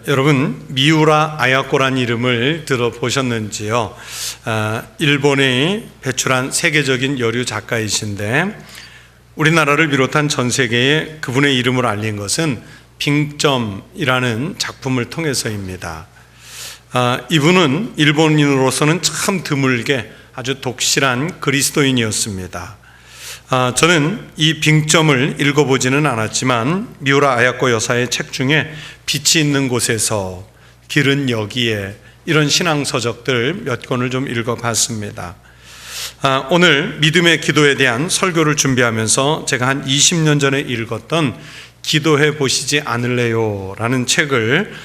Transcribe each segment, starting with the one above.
여러분 미우라 아야코란 이름을 들어보셨는지요? 일본이 배출한 세계적인 여류 작가이신데 우리나라를 비롯한 전 세계에 그분의 이름을 알린 것은 빙점이라는 작품을 통해서입니다. 이분은 일본인으로서는 참 드물게 아주 독실한 그리스도인이었습니다. 저는 이 빙점을 읽어보지는 않았지만 미우라 아야코 여사의 책 중에 빛이 있는 곳에서 길은 여기에 이런 신앙서적들 몇 권을 좀 읽어봤습니다. 오늘 믿음의 기도에 대한 설교를 준비하면서 제가 한 20년 전에 읽었던 기도해 보시지 않을래요? 라는 책을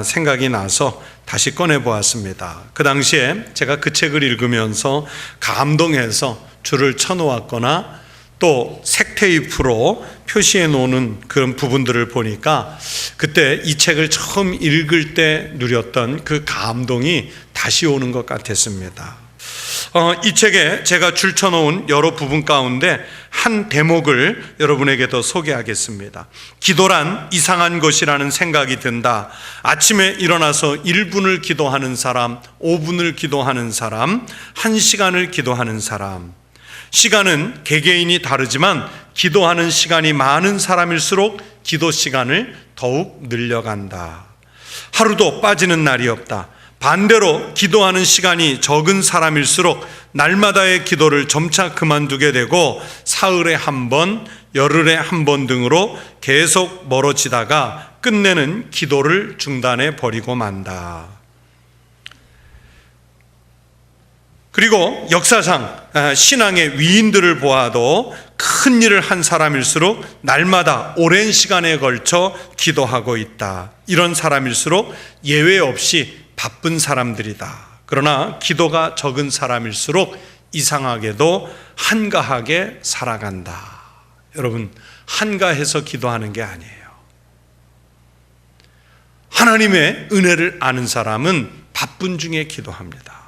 생각이 나서 다시 꺼내보았습니다. 그 당시에 제가 그 책을 읽으면서 감동해서 줄을 쳐놓았거나 또 색테이프로 표시해 놓는 그런 부분들을 보니까 그때 이 책을 처음 읽을 때 누렸던 그 감동이 다시 오는 것 같았습니다. 이 책에 제가 줄 쳐놓은 여러 부분 가운데 한 대목을 여러분에게 더 소개하겠습니다. 기도란 이상한 것이라는 생각이 든다. 아침에 일어나서 1분을 기도하는 사람, 5분을 기도하는 사람, 1시간을 기도하는 사람. 시간은 개개인이 다르지만 기도하는 시간이 많은 사람일수록 기도 시간을 더욱 늘려간다. 하루도 빠지는 날이 없다. 반대로 기도하는 시간이 적은 사람일수록 날마다의 기도를 점차 그만두게 되고 사흘에 한 번, 열흘에 한 번 등으로 계속 멀어지다가 끝내는 기도를 중단해 버리고 만다. 그리고 역사상 신앙의 위인들을 보아도 큰 일을 한 사람일수록 날마다 오랜 시간에 걸쳐 기도하고 있다. 이런 사람일수록 예외 없이 바쁜 사람들이다. 그러나 기도가 적은 사람일수록 이상하게도 한가하게 살아간다. 여러분, 한가해서 기도하는 게 아니에요. 하나님의 은혜를 아는 사람은 바쁜 중에 기도합니다.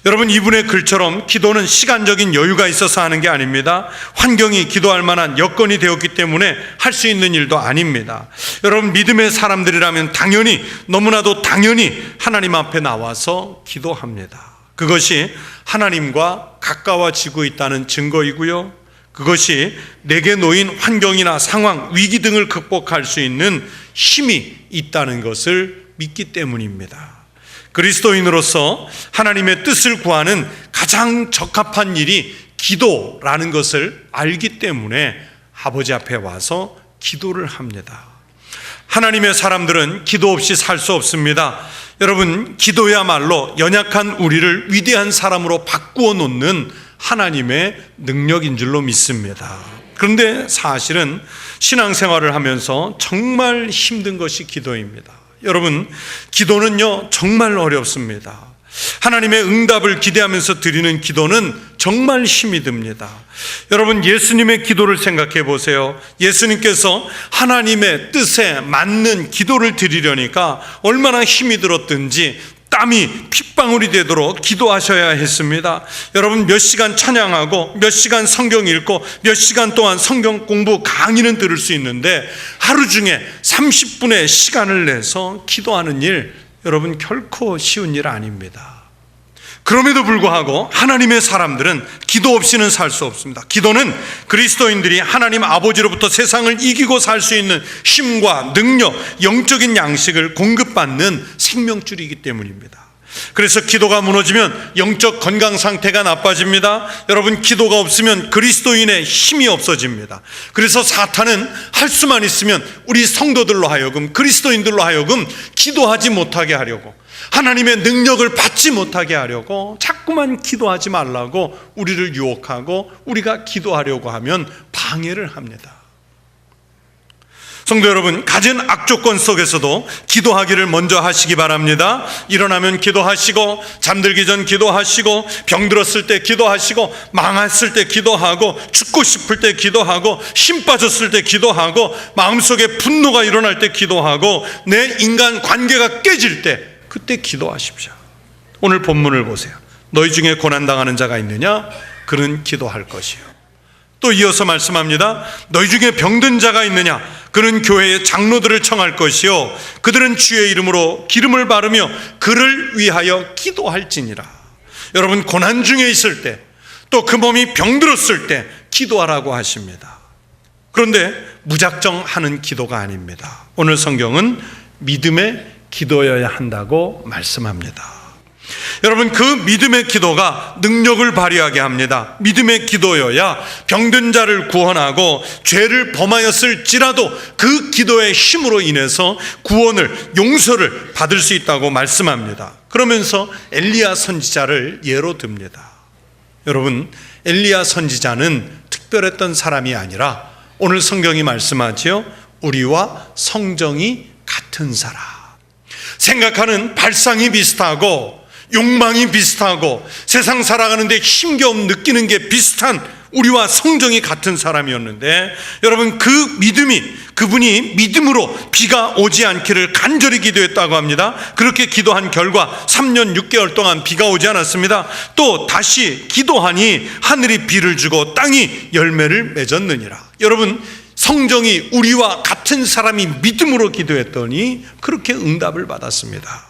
여러분, 이분의 글처럼 기도는 시간적인 여유가 있어서 하는 게 아닙니다. 환경이 기도할 만한 여건이 되었기 때문에 할 수 있는 일도 아닙니다. 여러분, 믿음의 사람들이라면 당연히, 너무나도 당연히 하나님 앞에 나와서 기도합니다. 그것이 하나님과 가까워지고 있다는 증거이고요, 그것이 내게 놓인 환경이나 상황, 위기 등을 극복할 수 있는 힘이 있다는 것을 믿기 때문입니다. 그리스도인으로서 하나님의 뜻을 구하는 가장 적합한 일이 기도라는 것을 알기 때문에 아버지 앞에 와서 기도를 합니다. 하나님의 사람들은 기도 없이 살 수 없습니다. 여러분, 기도야말로 연약한 우리를 위대한 사람으로 바꾸어 놓는 하나님의 능력인 줄로 믿습니다. 그런데 사실은 신앙생활을 하면서 정말 힘든 것이 기도입니다. 여러분, 기도는요 정말 어렵습니다. 하나님의 응답을 기대하면서 드리는 기도는 정말 힘이 듭니다. 여러분, 예수님의 기도를 생각해 보세요. 예수님께서 하나님의 뜻에 맞는 기도를 드리려니까 얼마나 힘이 들었든지 땀이 핏방울이 되도록 기도하셔야 했습니다. 여러분, 몇 시간 찬양하고 몇 시간 성경 읽고 몇 시간 동안 성경 공부 강의는 들을 수 있는데 하루 중에 30분의 시간을 내서 기도하는 일, 여러분 결코 쉬운 일 아닙니다. 그럼에도 불구하고 하나님의 사람들은 기도 없이는 살 수 없습니다. 기도는 그리스도인들이 하나님 아버지로부터 세상을 이기고 살 수 있는 힘과 능력, 영적인 양식을 공급받는 생명줄이기 때문입니다. 그래서 기도가 무너지면 영적 건강 상태가 나빠집니다. 여러분, 기도가 없으면 그리스도인의 힘이 없어집니다. 그래서 사탄은 할 수만 있으면 우리 성도들로 하여금, 그리스도인들로 하여금 기도하지 못하게 하려고, 하나님의 능력을 받지 못하게 하려고 자꾸만 기도하지 말라고 우리를 유혹하고 우리가 기도하려고 하면 방해를 합니다. 성도 여러분, 가진 악조건 속에서도 기도하기를 먼저 하시기 바랍니다. 일어나면 기도하시고, 잠들기 전 기도하시고, 병들었을 때 기도하시고, 망했을 때 기도하고, 죽고 싶을 때 기도하고, 힘 빠졌을 때 기도하고, 마음속에 분노가 일어날 때 기도하고, 내 인간 관계가 깨질 때 그때 기도하십시오. 오늘 본문을 보세요. 너희 중에 고난당하는 자가 있느냐? 그는 기도할 것이요. 또 이어서 말씀합니다. 너희 중에 병든 자가 있느냐? 그는 교회의 장로들을 청할 것이요 그들은 주의 이름으로 기름을 바르며 그를 위하여 기도할지니라. 여러분, 고난 중에 있을 때, 또 그 몸이 병들었을 때 기도하라고 하십니다. 그런데 무작정 하는 기도가 아닙니다. 오늘 성경은 믿음의 기도여야 한다고 말씀합니다. 여러분, 그 믿음의 기도가 능력을 발휘하게 합니다. 믿음의 기도여야 병든 자를 구원하고 죄를 범하였을지라도 그 기도의 힘으로 인해서 구원을, 용서를 받을 수 있다고 말씀합니다. 그러면서 엘리야 선지자를 예로 듭니다. 여러분, 엘리야 선지자는 특별했던 사람이 아니라 오늘 성경이 말씀하지요, 우리와 성정이 같은 사람. 생각하는 발상이 비슷하고 욕망이 비슷하고 세상 살아가는데 힘겨움 느끼는 게 비슷한 우리와 성정이 같은 사람이었는데, 여러분, 그 믿음이, 그분이 믿음으로 비가 오지 않기를 간절히 기도했다고 합니다. 그렇게 기도한 결과 3년 6개월 동안 비가 오지 않았습니다. 또 다시 기도하니 하늘이 비를 주고 땅이 열매를 맺었느니라. 여러분, 성정이 우리와 같은 사람이 믿음으로 기도했더니 그렇게 응답을 받았습니다.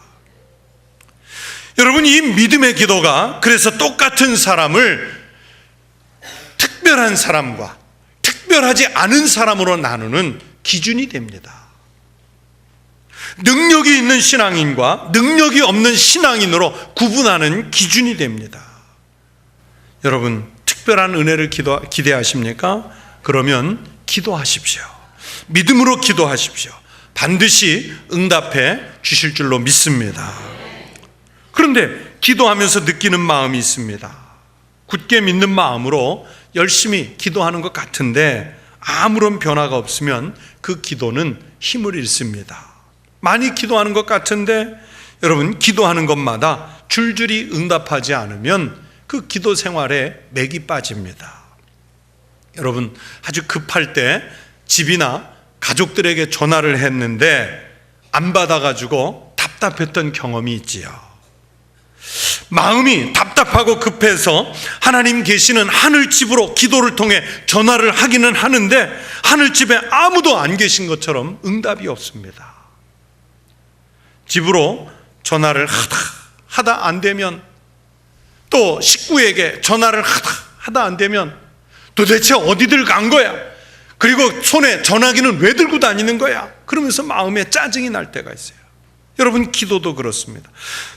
여러분, 이 믿음의 기도가 그래서 똑같은 사람을 특별한 사람과 특별하지 않은 사람으로 나누는 기준이 됩니다. 능력이 있는 신앙인과 능력이 없는 신앙인으로 구분하는 기준이 됩니다. 여러분, 특별한 은혜를 기대하십니까? 그러면 기도하십시오. 믿음으로 기도하십시오. 반드시 응답해 주실 줄로 믿습니다. 그런데 기도하면서 느끼는 마음이 있습니다. 굳게 믿는 마음으로 열심히 기도하는 것 같은데 아무런 변화가 없으면 그 기도는 힘을 잃습니다. 많이 기도하는 것 같은데 여러분, 기도하는 것마다 줄줄이 응답하지 않으면 그 기도 생활에 맥이 빠집니다. 여러분, 아주 급할 때 집이나 가족들에게 전화를 했는데 안 받아가지고 답답했던 경험이 있지요. 마음이 답답하고 급해서 하나님 계시는 하늘집으로 기도를 통해 전화를 하기는 하는데 하늘집에 아무도 안 계신 것처럼 응답이 없습니다. 집으로 전화를 하다 안 되면, 또 식구에게 전화를 하다 안 되면 도대체 어디들 간 거야? 그리고 손에 전화기는 왜 들고 다니는 거야? 그러면서 마음에 짜증이 날 때가 있어요. 여러분, 기도도 그렇습니다.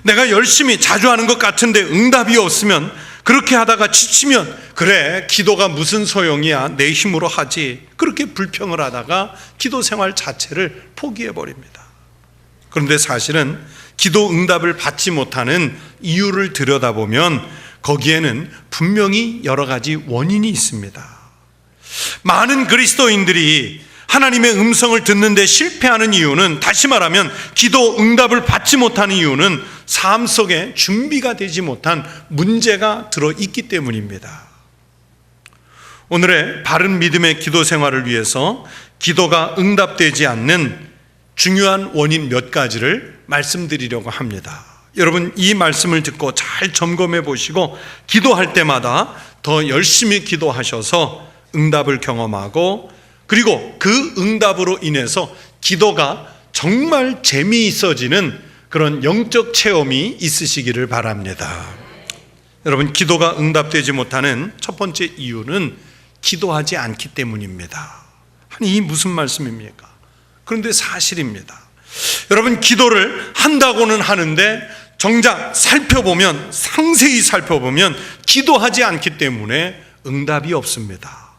내가 열심히 자주 하는 것 같은데 응답이 없으면, 그렇게 하다가 지치면 그래, 기도가 무슨 소용이야, 내 힘으로 하지, 그렇게 불평을 하다가 기도 생활 자체를 포기해버립니다. 그런데 사실은 기도 응답을 받지 못하는 이유를 들여다보면 거기에는 분명히 여러 가지 원인이 있습니다. 많은 그리스도인들이 하나님의 음성을 듣는데 실패하는 이유는, 다시 말하면 기도 응답을 받지 못하는 이유는 삶 속에 준비가 되지 못한 문제가 들어있기 때문입니다. 오늘의 바른 믿음의 기도 생활을 위해서 기도가 응답되지 않는 중요한 원인 몇 가지를 말씀드리려고 합니다. 여러분, 이 말씀을 듣고 잘 점검해 보시고 기도할 때마다 더 열심히 기도하셔서 응답을 경험하고, 그리고 그 응답으로 인해서 기도가 정말 재미있어지는 그런 영적 체험이 있으시기를 바랍니다. 여러분, 기도가 응답되지 못하는 첫 번째 이유는 기도하지 않기 때문입니다. 아니, 이 무슨 말씀입니까? 그런데 사실입니다. 여러분, 기도를 한다고는 하는데 정작 살펴보면, 상세히 살펴보면 기도하지 않기 때문에 응답이 없습니다.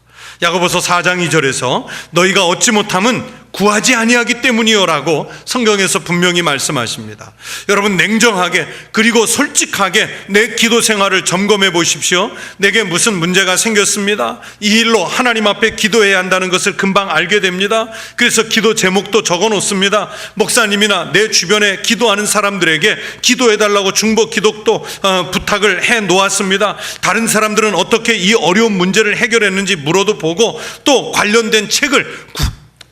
야고보서 4장 2절에서 너희가 얻지 못함은 구하지 아니하기 때문이요라고 성경에서 분명히 말씀하십니다. 여러분, 냉정하게 그리고 솔직하게 내 기도 생활을 점검해 보십시오. 내게 무슨 문제가 생겼습니다. 이 일로 하나님 앞에 기도해야 한다는 것을 금방 알게 됩니다. 그래서 기도 제목도 적어 놓습니다. 목사님이나 내 주변에 기도하는 사람들에게 기도해 달라고 중보 기도도 부탁을 해 놓았습니다. 다른 사람들은 어떻게 이 어려운 문제를 해결했는지 물어도 보고, 또 관련된 책을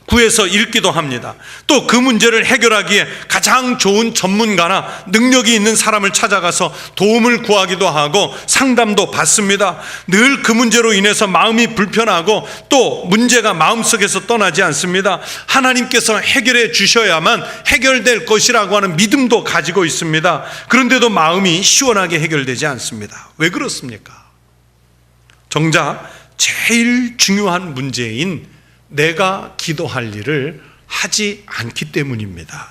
구해서 읽기도 합니다. 또 그 문제를 해결하기에 가장 좋은 전문가나 능력이 있는 사람을 찾아가서 도움을 구하기도 하고 상담도 받습니다. 늘 그 문제로 인해서 마음이 불편하고 또 문제가 마음속에서 떠나지 않습니다. 하나님께서 해결해 주셔야만 해결될 것이라고 하는 믿음도 가지고 있습니다. 그런데도 마음이 시원하게 해결되지 않습니다. 왜 그렇습니까? 정작 제일 중요한 문제인 내가 기도할 일을 하지 않기 때문입니다.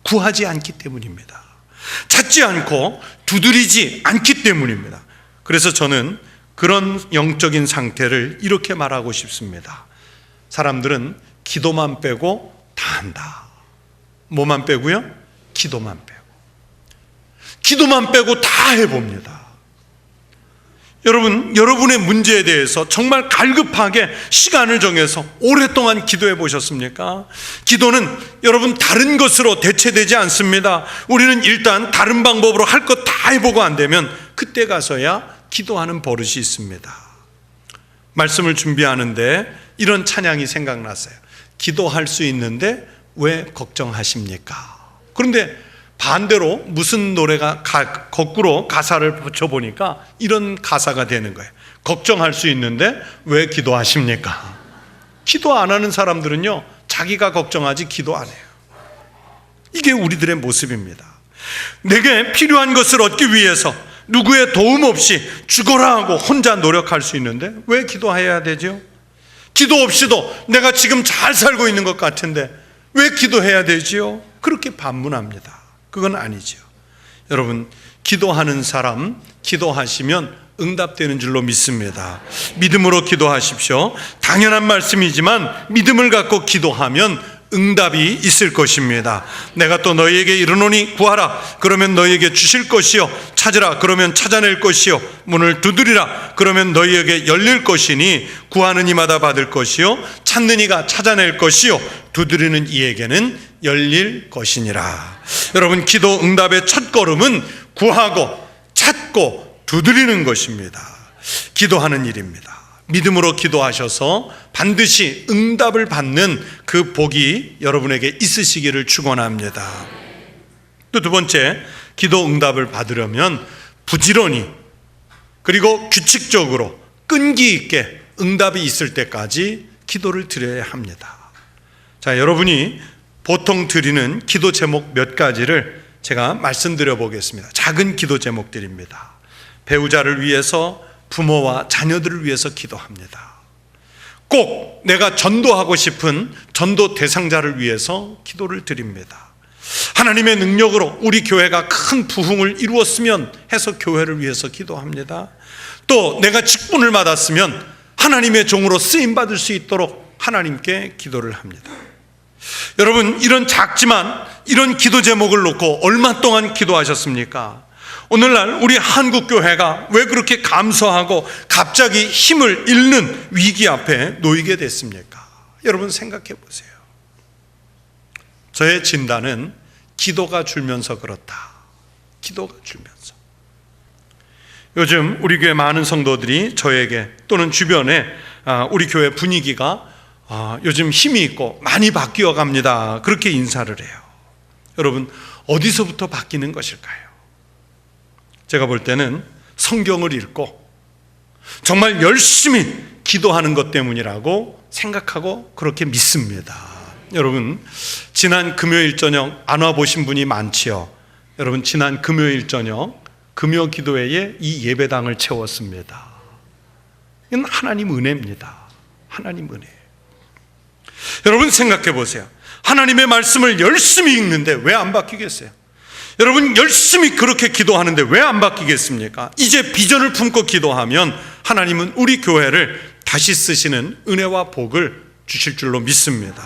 구하지 않기 때문입니다. 찾지 않고 두드리지 않기 때문입니다. 그래서 저는 그런 영적인 상태를 이렇게 말하고 싶습니다. 사람들은 기도만 빼고 다 한다. 뭐만 빼고요? 기도만 빼고. 기도만 빼고 다 해봅니다. 여러분, 여러분의 문제에 대해서 정말 갈급하게 시간을 정해서 오랫동안 기도해 보셨습니까? 기도는 여러분 다른 것으로 대체되지 않습니다. 우리는 일단 다른 방법으로 할 것 다 해보고 안 되면 그때 가서야 기도하는 버릇이 있습니다. 말씀을 준비하는데 이런 찬양이 생각났어요. 기도할 수 있는데 왜 걱정하십니까? 그런데 반대로 무슨 노래가 거꾸로 가사를 붙여보니까 이런 가사가 되는 거예요. 걱정할 수 있는데 왜 기도하십니까? 기도 안 하는 사람들은요, 자기가 걱정하지 기도 안 해요. 이게 우리들의 모습입니다. 내게 필요한 것을 얻기 위해서 누구의 도움 없이 죽어라 하고 혼자 노력할 수 있는데 왜 기도해야 되죠? 기도 없이도 내가 지금 잘 살고 있는 것 같은데 왜 기도해야 되지요? 그렇게 반문합니다. 그건 아니죠. 여러분, 기도하는 사람 기도하시면 응답되는 줄로 믿습니다. 믿음으로 기도하십시오. 당연한 말씀이지만 믿음을 갖고 기도하면 응답이 있을 것입니다. 내가 또 너희에게 이르노니 구하라 그러면 너희에게 주실 것이요 찾으라 그러면 찾아낼 것이요 문을 두드리라 그러면 너희에게 열릴 것이니 구하는 이마다 받을 것이요 찾는 이가 찾아낼 것이요 두드리는 이에게는 열릴 것이니라. 여러분, 기도 응답의 첫 걸음은 구하고 찾고 두드리는 것입니다. 기도하는 일입니다. 믿음으로 기도하셔서 반드시 응답을 받는 그 복이 여러분에게 있으시기를 축원합니다. 또 두 번째, 기도 응답을 받으려면 부지런히 그리고 규칙적으로 끈기 있게 응답이 있을 때까지 기도를 드려야 합니다. 자, 여러분이 보통 드리는 기도 제목 몇 가지를 제가 말씀드려 보겠습니다. 작은 기도 제목들입니다. 배우자를 위해서, 부모와 자녀들을 위해서 기도합니다. 꼭 내가 전도하고 싶은 전도 대상자를 위해서 기도를 드립니다. 하나님의 능력으로 우리 교회가 큰 부흥을 이루었으면 해서 교회를 위해서 기도합니다. 또 내가 직분을 받았으면 하나님의 종으로 쓰임받을 수 있도록 하나님께 기도를 합니다. 여러분, 이런 작지만 이런 기도 제목을 놓고 얼마 동안 기도하셨습니까? 오늘날 우리 한국교회가 왜 그렇게 감소하고 갑자기 힘을 잃는 위기 앞에 놓이게 됐습니까? 여러분 생각해 보세요. 저의 진단은 기도가 줄면서 그렇다. 기도가 줄면서. 요즘 우리 교회 많은 성도들이 저에게 또는 주변에 우리 교회 분위기가 요즘 힘이 있고 많이 바뀌어 갑니다. 그렇게 인사를 해요. 여러분, 어디서부터 바뀌는 것일까요? 제가 볼 때는 성경을 읽고 정말 열심히 기도하는 것 때문이라고 생각하고 그렇게 믿습니다. 여러분, 지난 금요일 저녁 안 와보신 분이 많지요. 여러분, 지난 금요일 저녁 금요 기도회에 이 예배당을 채웠습니다. 이건 하나님 은혜입니다. 하나님 은혜. 여러분 생각해 보세요. 하나님의 말씀을 열심히 읽는데 왜 안 바뀌겠어요? 여러분, 열심히 그렇게 기도하는데 왜 안 바뀌겠습니까? 이제 비전을 품고 기도하면 하나님은 우리 교회를 다시 쓰시는 은혜와 복을 주실 줄로 믿습니다.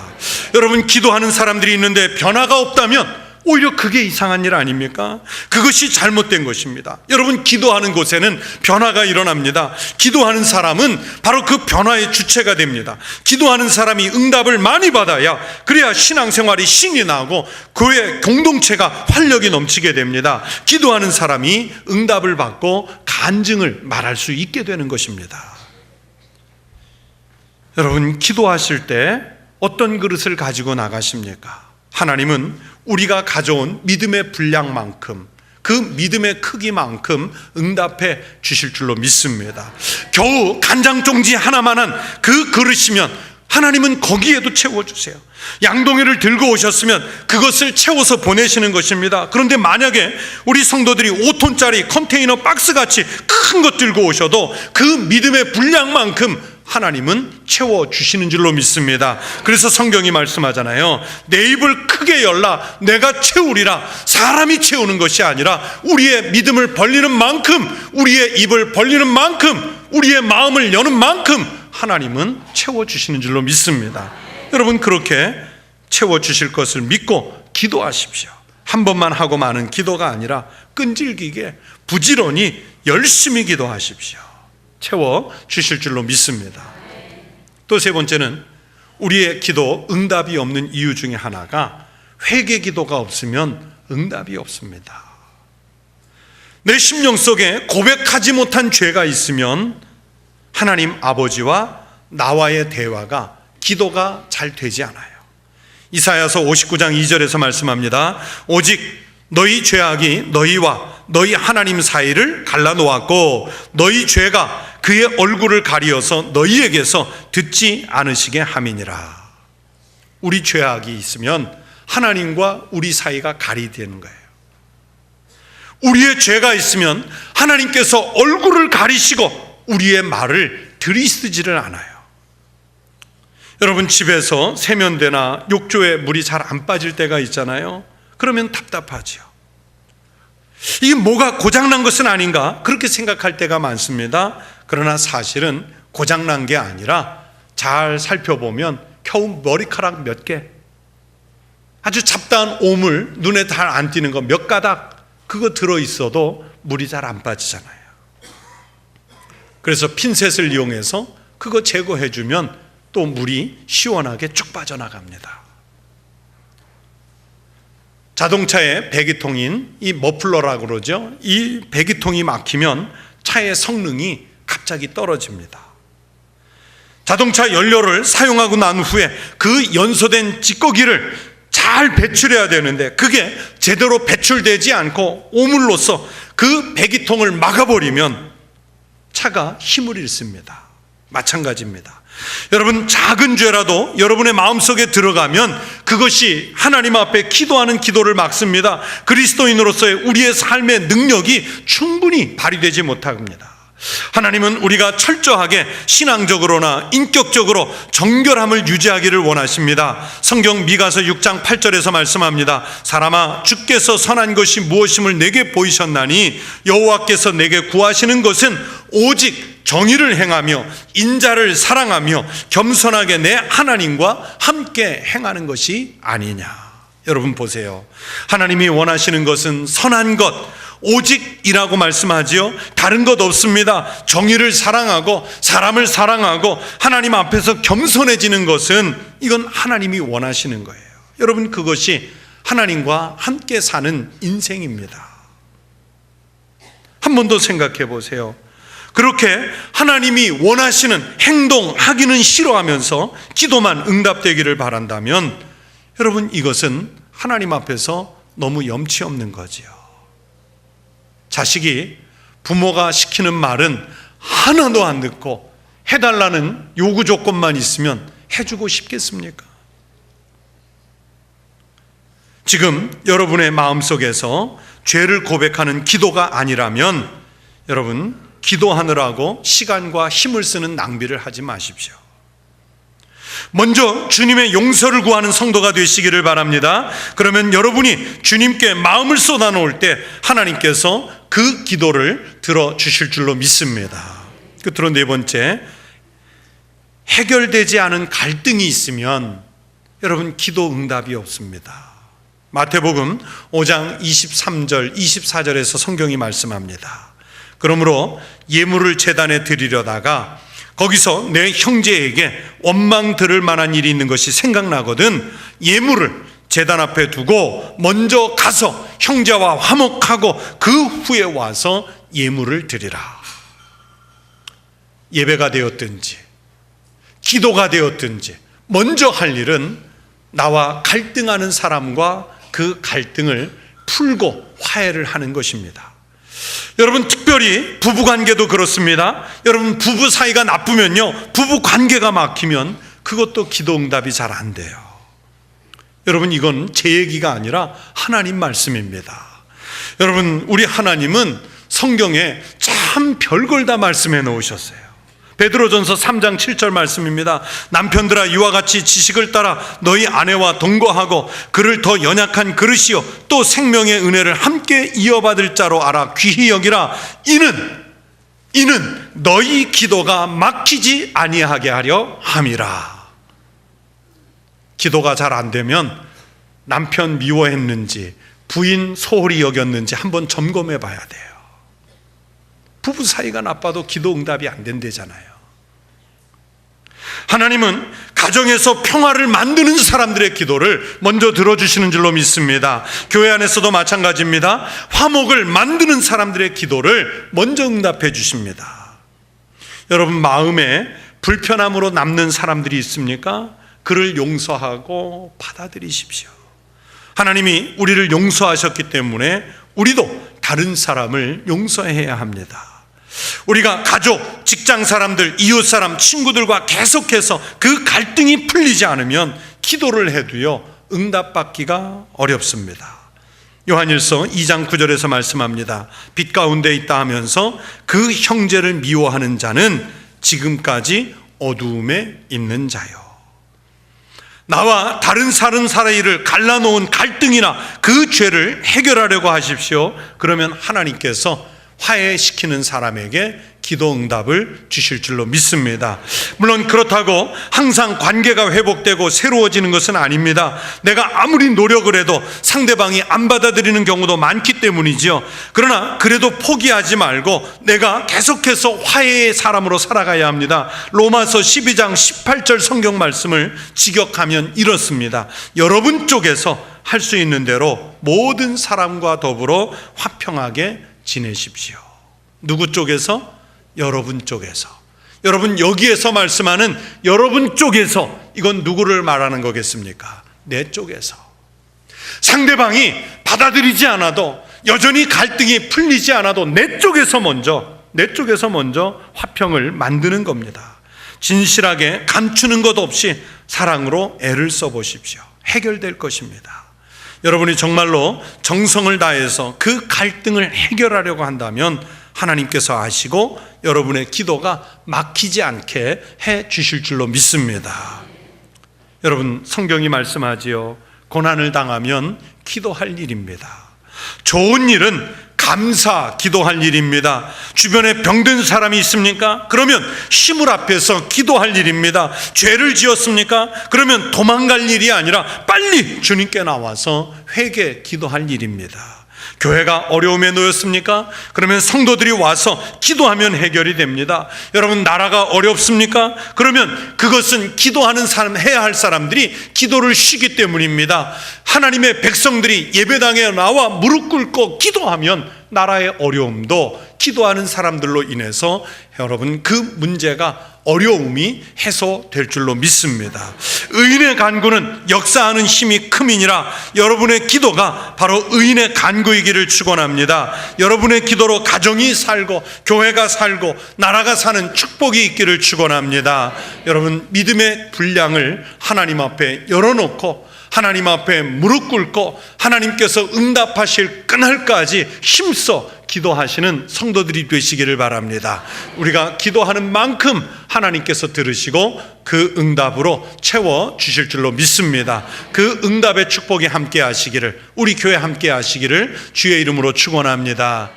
여러분, 기도하는 사람들이 있는데 변화가 없다면 오히려 그게 이상한 일 아닙니까? 그것이 잘못된 것입니다. 여러분, 기도하는 곳에는 변화가 일어납니다. 기도하는 사람은 바로 그 변화의 주체가 됩니다. 기도하는 사람이 응답을 많이 받아야, 그래야 신앙생활이 신이 나고 교회 공동체가 활력이 넘치게 됩니다. 기도하는 사람이 응답을 받고 간증을 말할 수 있게 되는 것입니다. 여러분, 기도하실 때 어떤 그릇을 가지고 나가십니까? 하나님은 우리가 가져온 믿음의 분량만큼, 그 믿음의 크기만큼 응답해 주실 줄로 믿습니다. 겨우 간장 종지 하나만한 그 그릇이면 하나님은 거기에도 채워주세요. 양동이를 들고 오셨으면 그것을 채워서 보내시는 것입니다. 그런데 만약에 우리 성도들이 5톤짜리 컨테이너 박스같이 큰 것 들고 오셔도 그 믿음의 분량만큼 하나님은 채워주시는 줄로 믿습니다. 그래서 성경이 말씀하잖아요. 내 입을 크게 열라 내가 채우리라. 사람이 채우는 것이 아니라 우리의 믿음을 벌리는 만큼, 우리의 입을 벌리는 만큼, 우리의 마음을 여는 만큼 하나님은 채워주시는 줄로 믿습니다. 여러분, 그렇게 채워주실 것을 믿고 기도하십시오. 한 번만 하고 마는 기도가 아니라 끈질기게 부지런히 열심히 기도하십시오. 채워주실 줄로 믿습니다. 또 세 번째는 우리의 기도 응답이 없는 이유 중에 하나가 회개 기도가 없으면 응답이 없습니다. 내 심령 속에 고백하지 못한 죄가 있으면 하나님 아버지와 나와의 대화가, 기도가 잘 되지 않아요. 이사야서 59장 2절에서 말씀합니다. 오직 너희 죄악이 너희와 너희 하나님 사이를 갈라놓았고 너희 죄가 그의 얼굴을 가리어서 너희에게서 듣지 않으시게 함이니라. 우리 죄악이 있으면 하나님과 우리 사이가 가리되는 거예요. 우리의 죄가 있으면 하나님께서 얼굴을 가리시고 우리의 말을 들이쓰지를 않아요. 여러분, 집에서 세면대나 욕조에 물이 잘 안 빠질 때가 있잖아요. 그러면 답답하죠. 이게 뭐가 고장난 것은 아닌가 그렇게 생각할 때가 많습니다. 그러나 사실은 고장난 게 아니라 잘 살펴보면 겨우 머리카락 몇 개, 아주 잡다한 오물, 눈에 잘 안 띄는 거 몇 가닥, 그거 들어있어도 물이 잘 안 빠지잖아요. 그래서 핀셋을 이용해서 그거 제거해주면 또 물이 시원하게 쭉 빠져나갑니다. 자동차의 배기통인 이 머플러라고 그러죠. 이 배기통이 막히면 차의 성능이 갑자기 떨어집니다. 자동차 연료를 사용하고 난 후에 그 연소된 찌꺼기를 잘 배출해야 되는데 그게 제대로 배출되지 않고 오물로서 그 배기통을 막아버리면 차가 힘을 잃습니다. 마찬가지입니다. 여러분, 작은 죄라도 여러분의 마음속에 들어가면 그것이 하나님 앞에 기도하는 기도를 막습니다. 그리스도인으로서의 우리의 삶의 능력이 충분히 발휘되지 못합니다. 하나님은 우리가 철저하게 신앙적으로나 인격적으로 정결함을 유지하기를 원하십니다. 성경 미가서 6장 8절에서 말씀합니다. 사람아, 주께서 선한 것이 무엇임을 내게 보이셨나니 여호와께서 내게 구하시는 것은 오직 정의를 행하며 인자를 사랑하며 겸손하게 내 하나님과 함께 행하는 것이 아니냐. 여러분 보세요. 하나님이 원하시는 것은 선한 것, 오직이라고 말씀하지요. 다른 것 없습니다. 정의를 사랑하고 사람을 사랑하고 하나님 앞에서 겸손해지는 것은 이건 하나님이 원하시는 거예요. 여러분, 그것이 하나님과 함께 사는 인생입니다. 한 번 더 생각해 보세요. 그렇게 하나님이 원하시는 행동하기는 싫어하면서 기도만 응답되기를 바란다면 여러분, 이것은 하나님 앞에서 너무 염치 없는 거지요. 자식이 부모가 시키는 말은 하나도 안 듣고 해달라는 요구 조건만 있으면 해주고 싶겠습니까? 지금 여러분의 마음속에서 죄를 고백하는 기도가 아니라면 여러분, 기도하느라고 시간과 힘을 쓰는 낭비를 하지 마십시오. 먼저 주님의 용서를 구하는 성도가 되시기를 바랍니다. 그러면 여러분이 주님께 마음을 쏟아놓을 때 하나님께서 그 기도를 들어주실 줄로 믿습니다. 끝으로 네 번째, 해결되지 않은 갈등이 있으면 여러분, 기도 응답이 없습니다. 마태복음 5장 23절 24절에서 성경이 말씀합니다. 그러므로 예물을 제단에 드리려다가 거기서 내 형제에게 원망 들을 만한 일이 있는 것이 생각나거든 예물을 제단 앞에 두고 먼저 가서 형제와 화목하고 그 후에 와서 예물을 드리라. 예배가 되었든지 기도가 되었든지 먼저 할 일은 나와 갈등하는 사람과 그 갈등을 풀고 화해를 하는 것입니다. 여러분, 특별히 부부관계도 그렇습니다. 여러분, 부부 사이가 나쁘면요, 부부관계가 막히면 그것도 기도응답이 잘 안 돼요. 여러분, 이건 제 얘기가 아니라 하나님 말씀입니다. 여러분, 우리 하나님은 성경에 참 별걸 다 말씀해 놓으셨어요. 베드로전서 3장 7절 말씀입니다. 남편들아, 이와 같이 지식을 따라 너희 아내와 동거하고 그를 더 연약한 그릇이요 또 생명의 은혜를 함께 이어받을 자로 알아 귀히 여기라. 이는 너희 기도가 막히지 아니하게 하려 함이라. 기도가 잘 안 되면 남편 미워했는지 부인 소홀히 여겼는지 한번 점검해 봐야 돼요. 부부 사이가 나빠도 기도 응답이 안 된대잖아요. 하나님은 가정에서 평화를 만드는 사람들의 기도를 먼저 들어주시는 줄로 믿습니다. 교회 안에서도 마찬가지입니다. 화목을 만드는 사람들의 기도를 먼저 응답해 주십니다. 여러분, 마음에 불편함으로 남는 사람들이 있습니까? 그를 용서하고 받아들이십시오. 하나님이 우리를 용서하셨기 때문에 우리도 다른 사람을 용서해야 합니다. 우리가 가족, 직장 사람들, 이웃 사람, 친구들과 계속해서 그 갈등이 풀리지 않으면 기도를 해도요, 응답받기가 어렵습니다. 요한일서 2장 9절에서 말씀합니다. 빛 가운데 있다 하면서 그 형제를 미워하는 자는 지금까지 어두움에 있는 자요. 나와 다른 사이를 갈라놓은 갈등이나 그 죄를 해결하려고 하십시오. 그러면 하나님께서 화해시키는 사람에게 기도 응답을 주실 줄로 믿습니다. 물론 그렇다고 항상 관계가 회복되고 새로워지는 것은 아닙니다. 내가 아무리 노력을 해도 상대방이 안 받아들이는 경우도 많기 때문이죠. 그러나 그래도 포기하지 말고 내가 계속해서 화해의 사람으로 살아가야 합니다. 로마서 12장 18절 성경 말씀을 직역하면 이렇습니다. 여러분 쪽에서 할 수 있는 대로 모든 사람과 더불어 화평하게 지내십시오. 누구 쪽에서? 여러분 쪽에서. 여러분, 여기에서 말씀하는 여러분 쪽에서, 이건 누구를 말하는 거겠습니까? 내 쪽에서. 상대방이 받아들이지 않아도, 여전히 갈등이 풀리지 않아도 내 쪽에서 먼저 화평을 만드는 겁니다. 진실하게 감추는 것 없이 사랑으로 애를 써보십시오. 해결될 것입니다. 여러분이 정말로 정성을 다해서 그 갈등을 해결하려고 한다면 하나님께서 아시고 여러분의 기도가 막히지 않게 해 주실 줄로 믿습니다. 여러분, 성경이 말씀하지요. 고난을 당하면 기도할 일입니다. 좋은 일은 감사 기도할 일입니다. 주변에 병든 사람이 있습니까? 그러면 시물 앞에서 기도할 일입니다. 죄를 지었습니까? 그러면 도망갈 일이 아니라 빨리 주님께 나와서 회개 기도할 일입니다. 교회가 어려움에 놓였습니까? 그러면 성도들이 와서 기도하면 해결이 됩니다. 여러분, 나라가 어렵습니까? 그러면 그것은 기도하는 사람, 해야 할 사람들이 기도를 쉬기 때문입니다. 하나님의 백성들이 예배당에 나와 무릎 꿇고 기도하면 나라의 어려움도 기도하는 사람들로 인해서 여러분, 그 문제가, 어려움이 해소될 줄로 믿습니다. 의인의 간구는 역사하는 힘이 큼이니라. 여러분의 기도가 바로 의인의 간구이기를 축원합니다. 여러분의 기도로 가정이 살고 교회가 살고 나라가 사는 축복이 있기를 축원합니다. 여러분, 믿음의 분량을 하나님 앞에 열어놓고 하나님 앞에 무릎 꿇고 하나님께서 응답하실 그날까지 힘써 기도하시는 성도들이 되시기를 바랍니다. 우리가 기도하는 만큼 하나님께서 들으시고 그 응답으로 채워 주실 줄로 믿습니다. 그 응답의 축복이 함께 하시기를, 우리 교회 함께 하시기를 주의 이름으로 축원합니다.